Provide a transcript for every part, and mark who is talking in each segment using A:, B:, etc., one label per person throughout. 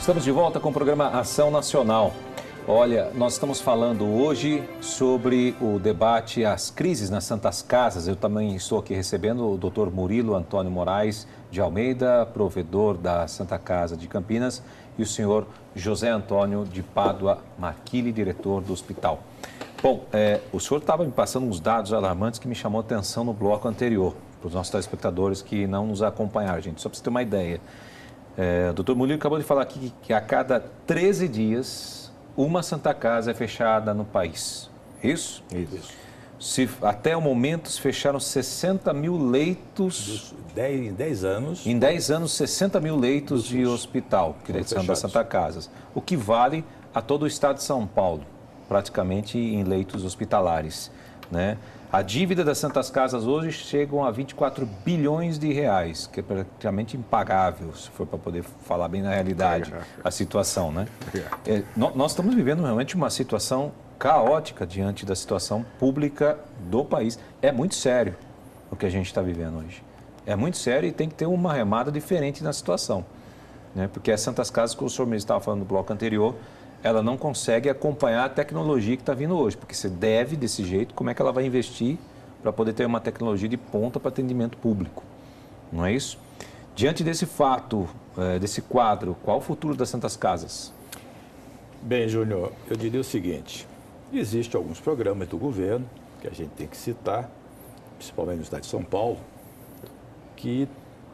A: Estamos de volta com o programa Ação Nacional. Olha, nós estamos falando hoje sobre o debate às crises nas Santas Casas. Eu também estou aqui recebendo o Dr. Murilo Antônio Moraes de Almeida, provedor da Santa Casa de Campinas, e o senhor José Antônio de Pádua Marquilli, diretor do hospital. Bom, o senhor estava me passando uns dados alarmantes que me chamou a atenção no bloco anterior, para os nossos telespectadores que não nos acompanharam, gente, só para você ter uma ideia. O doutor Murilo acabou de falar aqui que a cada 13 dias, uma Santa Casa é fechada no país. Isso?
B: Isso.
A: Até o momento, se fecharam 60 mil leitos...
B: Em 10 anos...
A: Em 10 anos, 60 mil leitos de hospital, que são das Santa Casas. O que vale a todo o estado de São Paulo, praticamente em leitos hospitalares, né? A dívida das Santas Casas hoje chegam a 24 bilhões de reais, que é praticamente impagável, se for para poder falar bem na realidade, a situação, né? Nós estamos vivendo realmente uma situação caótica diante da situação pública do país. É muito sério o que a gente está vivendo hoje. É muito sério e tem que ter uma remada diferente na situação, né? Porque as Santas Casas, como o senhor mesmo estava falando no bloco anterior, ela não consegue acompanhar a tecnologia que está vindo hoje, porque você deve, desse jeito, como é que ela vai investir para poder ter uma tecnologia de ponta para atendimento público, não é isso? Diante desse fato, desse quadro, qual o futuro das Santas Casas?
B: Bem, Júnior, eu diria o seguinte, existem alguns programas do governo, que a gente tem que citar, principalmente no estado de São Paulo, que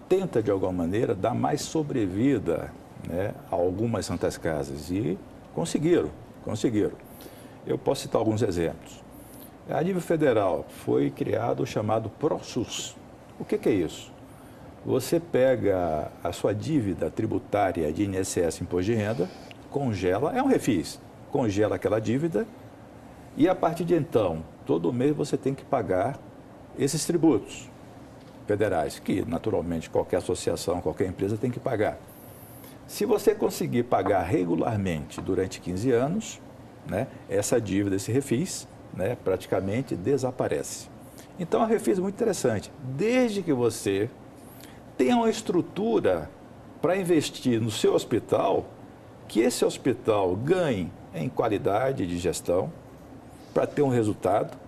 B: tenta, de alguma maneira, dar mais sobrevida, né, a algumas Santas Casas e conseguiram. Eu posso citar alguns exemplos. A nível federal foi criado o chamado ProSUS. O que é isso? Você pega a sua dívida tributária de INSS, Imposto de Renda, congela, é um refis, congela aquela dívida e a partir de então, todo mês você tem que pagar esses tributos federais, que naturalmente qualquer associação, qualquer empresa tem que pagar. Se você conseguir pagar regularmente durante 15 anos, né, essa dívida, esse refis, né, praticamente desaparece. Então, é um refis muito interessante. Desde que você tenha uma estrutura para investir no seu hospital, que esse hospital ganhe em qualidade de gestão, para ter um resultado,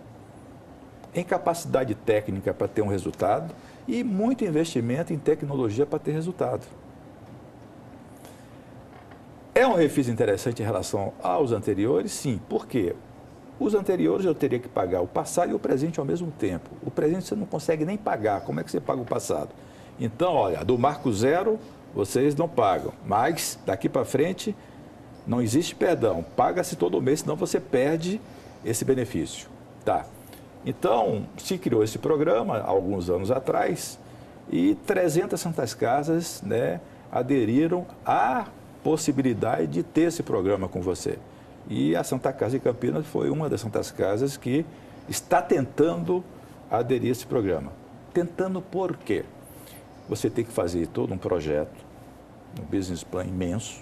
B: em capacidade técnica para ter um resultado e muito investimento em tecnologia para ter resultado. É um refis interessante em relação aos anteriores? Sim. Por quê? Os anteriores eu teria que pagar o passado e o presente ao mesmo tempo. O presente você não consegue nem pagar. Como é que você paga o passado? Então, olha, do marco zero vocês não pagam. Mas, daqui para frente, não existe perdão. Paga-se todo mês, senão você perde esse benefício. Tá. Então, se criou esse programa há alguns anos atrás e 300 Santas Casas, né, aderiram à possibilidade de ter esse programa com você. E a Santa Casa de Campinas foi uma das Santas Casas que está tentando aderir a esse programa. Tentando por quê? Você tem que fazer todo um projeto, um business plan imenso,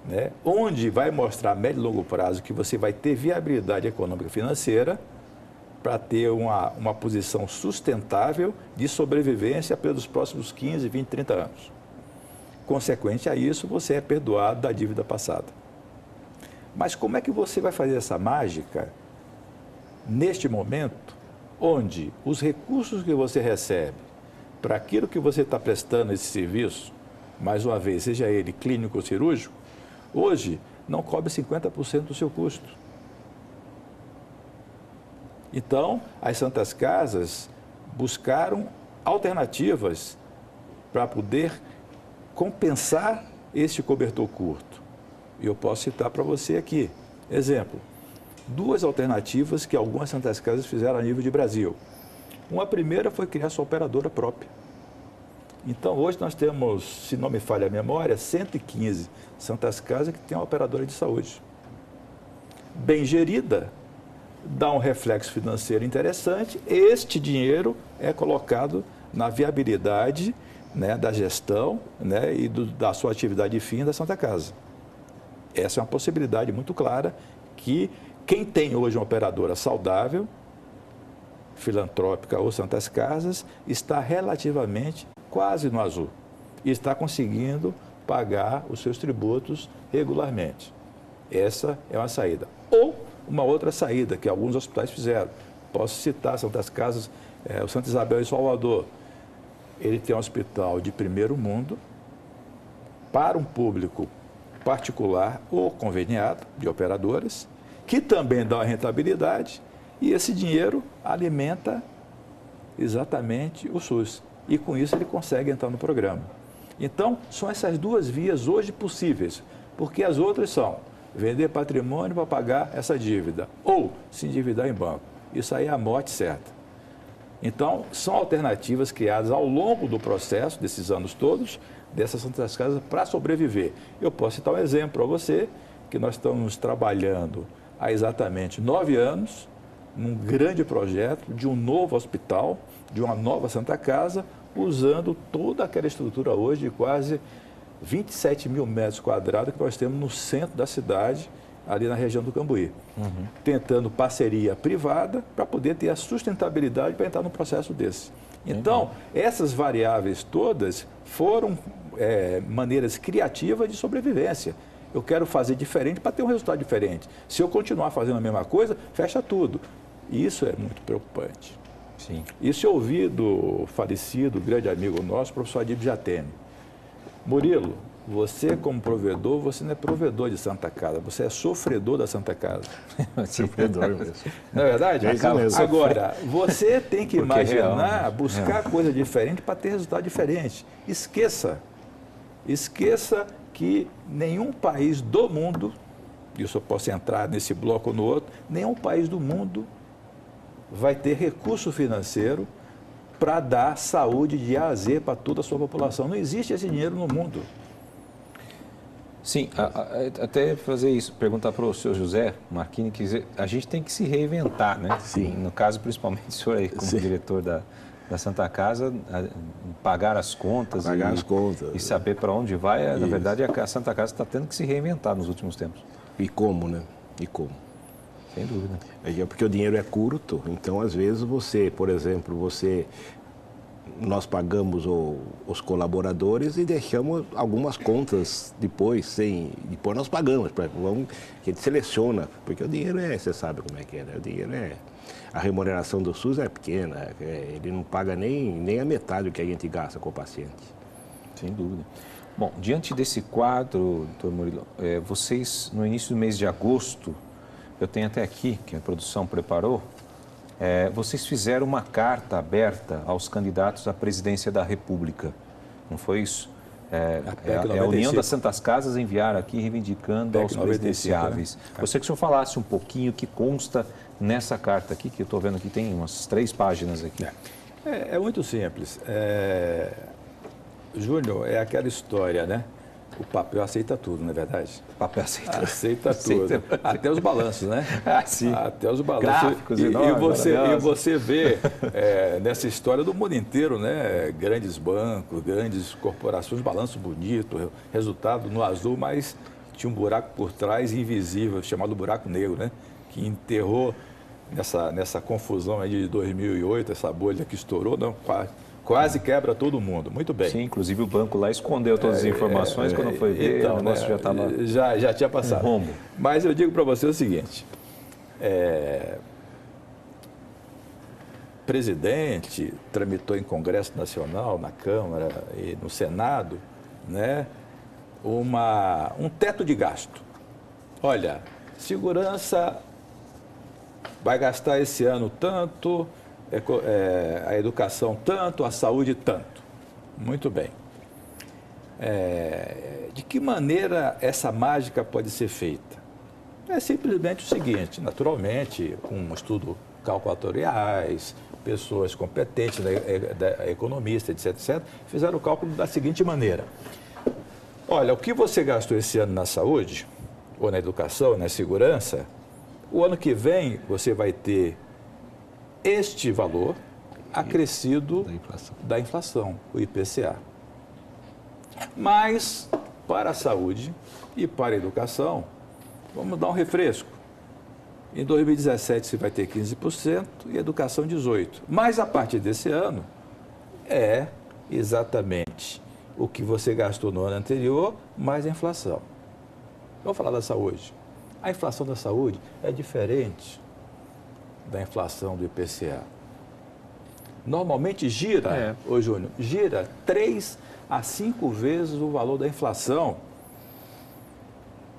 B: né, onde vai mostrar a médio e longo prazo que você vai ter viabilidade econômica e financeira para ter uma posição sustentável de sobrevivência pelos próximos 15, 20, 30 anos. Consequente a isso, você é perdoado da dívida passada. Mas como é que você vai fazer essa mágica neste momento, onde os recursos que você recebe para aquilo que você está prestando esse serviço, mais uma vez, seja ele clínico ou cirúrgico, hoje não cobre 50% do seu custo. Então, as Santas Casas buscaram alternativas para poder compensar este cobertor curto. E eu posso citar para você aqui, exemplo, duas alternativas que algumas Santas Casas fizeram a nível de Brasil. Uma primeira foi criar sua operadora própria. Então, hoje nós temos, se não me falha a memória, 115 Santas Casas que têm uma operadora de saúde. Bem gerida, dá um reflexo financeiro interessante, este dinheiro é colocado na viabilidade, né, da gestão, né, e da sua atividade fim da Santa Casa. Essa é uma possibilidade muito clara que quem tem hoje uma operadora saudável, filantrópica ou Santas Casas, está relativamente quase no azul e está conseguindo pagar os seus tributos regularmente. Essa é uma saída. Ou uma outra saída que alguns hospitais fizeram. Posso citar Santas Casas, o Santa Isabel em Salvador. Ele tem um hospital de primeiro mundo para um público particular ou conveniado de operadoras, que também dá uma rentabilidade, e esse dinheiro alimenta exatamente o SUS. E com isso ele consegue entrar no programa. Então, são essas duas vias hoje possíveis, porque as outras são vender patrimônio para pagar essa dívida ou se endividar em banco. Isso aí é a morte certa. Então, são alternativas criadas ao longo do processo, desses anos todos, dessas Santas Casas para sobreviver. Eu posso citar um exemplo para você, que nós estamos trabalhando há exatamente 9 anos, num grande projeto de um novo hospital, de uma nova Santa Casa, usando toda aquela estrutura hoje de quase 27 mil metros quadrados que nós temos no centro da cidade, ali na região do Cambuí. Tentando parceria privada para poder ter a sustentabilidade para entrar num processo desse. Então, essas variáveis todas foram maneiras criativas de sobrevivência. Eu quero fazer diferente para ter um resultado diferente. Se eu continuar fazendo a mesma coisa, fecha tudo. E isso é muito preocupante.
A: Sim.
B: Isso eu ouvi do falecido, grande amigo nosso, professor Adib Jatene. Murilo, você como provedor, você não é provedor de Santa Casa, você é sofredor da Santa Casa.
C: Sofredor mesmo.
B: Não é verdade?
C: É isso mesmo.
B: Agora, você tem que
A: Porque
B: imaginar,
A: realmente,
B: buscar coisa diferente para ter resultado diferente. Esqueça que nenhum país do mundo, isso eu posso entrar nesse bloco ou no outro, nenhum país do mundo vai ter recurso financeiro para dar saúde de A a Z para toda a sua população. Não existe esse dinheiro no mundo.
A: Sim, até fazer isso, perguntar para o senhor José Marchini, que a gente tem que se reinventar, né?
C: Sim.
A: No caso, principalmente o senhor aí, como
C: Sim.
A: diretor da Santa Casa, pagar as contas, e saber para onde vai. Na verdade, a Santa Casa está tendo que se reinventar nos últimos tempos.
C: E como, né? E como?
A: Sem dúvida.
C: Porque o dinheiro é curto, então às vezes você, por exemplo, nós pagamos os colaboradores e deixamos algumas contas depois, depois nós pagamos, a gente seleciona, porque o dinheiro você sabe como é que é, né? O dinheiro a remuneração do SUS é pequena, ele não paga nem a metade do que a gente gasta com o paciente.
A: Sem dúvida. Bom, diante desse quadro, doutor Murilo, vocês, no início do mês de agosto, eu tenho até aqui, que a produção preparou, vocês fizeram uma carta aberta aos candidatos à presidência da República. Não foi isso? A União das Santas Casas enviaram aqui reivindicando aos presidenciáveis. Né? Gostaria que o senhor falasse um pouquinho o que consta nessa carta aqui, que eu estou vendo aqui, tem umas 3 páginas aqui.
B: É muito simples. Júnior, é aquela história, né? O papel aceita tudo, não é verdade?
A: O papel aceita tudo.
B: Aceita tudo. Até os balanços, né?
A: Sim.
B: Até os balanços.
A: Gráficos
B: e você vê nessa história do mundo inteiro, né? Grandes bancos, grandes corporações, balanço bonito, resultado no azul, mas tinha um buraco por trás invisível, chamado buraco negro, né? Que enterrou nessa confusão aí de 2008, essa bolha que estourou, não, quase quebra todo mundo. Muito bem.
A: Sim, inclusive o banco lá escondeu todas as informações quando foi ver,
B: então,
A: o negócio já estava...
B: Já tinha passado.
A: Um rombo.
B: Mas eu digo para você o seguinte, o presidente tramitou em Congresso Nacional, na Câmara e no Senado, né, um teto de gasto. Olha, segurança vai gastar esse ano tanto... a educação tanto, a saúde tanto. Muito bem. De que maneira essa mágica pode ser feita? É simplesmente o seguinte, naturalmente, com estudo calculatoriais, pessoas competentes, economistas, etc., fizeram o cálculo da seguinte maneira. Olha, o que você gastou esse ano na saúde, ou na educação, na segurança, o ano que vem você vai ter este valor acrescido da inflação, o IPCA. Mas, para a saúde e para a educação, vamos dar um refresco. Em 2017 você vai ter 15% e educação 18%. Mas, a partir desse ano, é exatamente o que você gastou no ano anterior, mais a inflação. Vamos falar da saúde. A inflação da saúde é diferente da inflação do IPCA. Normalmente gira, ô Júnior, gira 3 a 5 vezes o valor da inflação,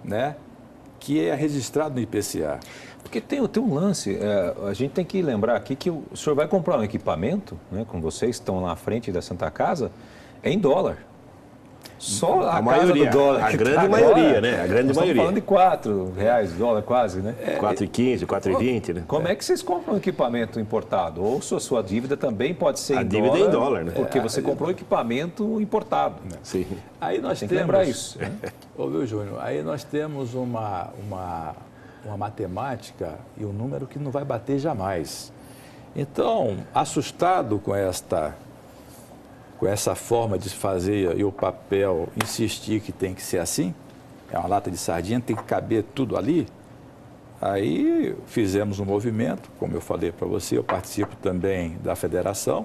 B: né, que é registrado no IPCA.
A: Porque tem um lance, a gente tem que lembrar aqui que o senhor vai comprar um equipamento, né, como vocês estão lá à frente da Santa Casa, é em dólar. Só a maioria,
C: do dólar. A grande maioria, né? A grande maioria.
A: Estamos falando de R$4 dólar quase, né?
C: 4,15, 4,20, né?
A: Como é que vocês compram um equipamento importado? Ou sua dívida também pode ser em dólar?
C: A dívida é em dólar, né?
A: Porque você comprou um equipamento importado.
C: Sim.
B: Aí nós
A: tem que lembrar isso. Né?
B: Ô, Júnior, aí nós temos uma matemática e um número que não vai bater jamais. Então, assustado com essa forma de fazer e o papel insistir que tem que ser assim, é uma lata de sardinha, tem que caber tudo ali. Aí fizemos um movimento, como eu falei para você, eu participo também da federação.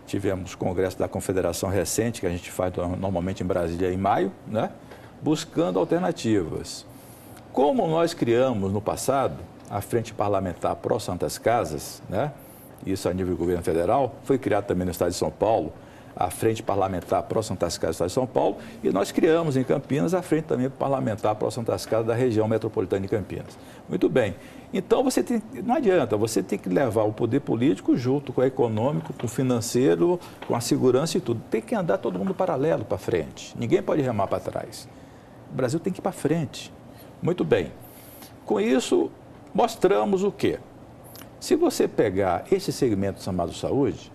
B: Tivemos congresso da confederação recente, que a gente faz normalmente em Brasília em maio, né? Buscando alternativas. Como nós criamos no passado a Frente Parlamentar Pró Santas Casas, né? Isso a nível do governo federal, foi criado também no estado de São Paulo, a Frente Parlamentar Pró Santas Casas do estado de São Paulo, e nós criamos em Campinas a Frente também Parlamentar Pró Santas Casas da região metropolitana de Campinas. Muito bem. Então, não adianta, você tem que levar o poder político junto com o econômico, com o financeiro, com a segurança e tudo. Tem que andar todo mundo paralelo para frente. Ninguém pode remar para trás. O Brasil tem que ir para frente. Muito bem. Com isso, mostramos o quê? Se você pegar esse segmento chamado saúde,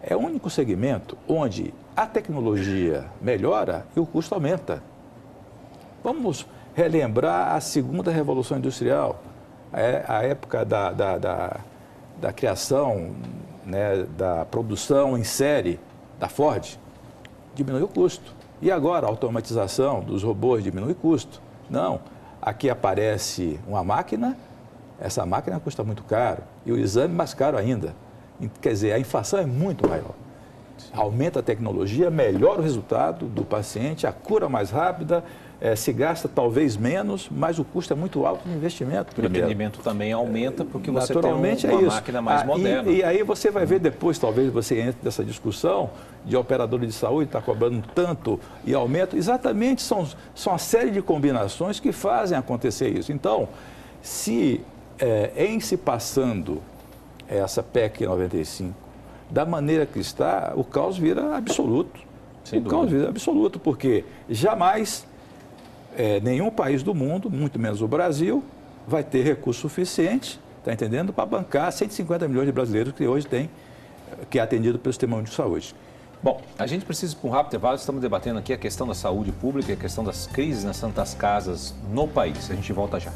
B: é o único segmento onde a tecnologia melhora e o custo aumenta. Vamos relembrar a segunda Revolução Industrial, a época da criação, né, da produção em série da Ford, diminuiu o custo. E agora a automatização dos robôs diminui o custo. Não, aqui aparece uma máquina, essa máquina custa muito caro e o exame mais caro ainda. Quer dizer, a inflação é muito maior. Aumenta a tecnologia, melhora o resultado do paciente, a cura mais rápida, se gasta talvez menos, mas o custo é muito alto no investimento.
A: O atendimento também aumenta porque você
B: naturalmente
A: tem uma máquina mais moderna.
B: E aí você vai ver depois, talvez você entre nessa discussão de operador de saúde está cobrando tanto e aumenta. Exatamente, são uma série de combinações que fazem acontecer isso. Então, em se passando essa PEC 95, da maneira que está, o caos vira absoluto. O caos vira absoluto, porque jamais nenhum país do mundo, muito menos o Brasil, vai ter recurso suficiente, está entendendo, para bancar 150 milhões de brasileiros que hoje tem, que é atendido pelo Sistema Único de Saúde.
A: Bom, a gente precisa ir para um rápido intervalo, estamos debatendo aqui a questão da saúde pública e a questão das crises nas santas casas no país. A gente volta já.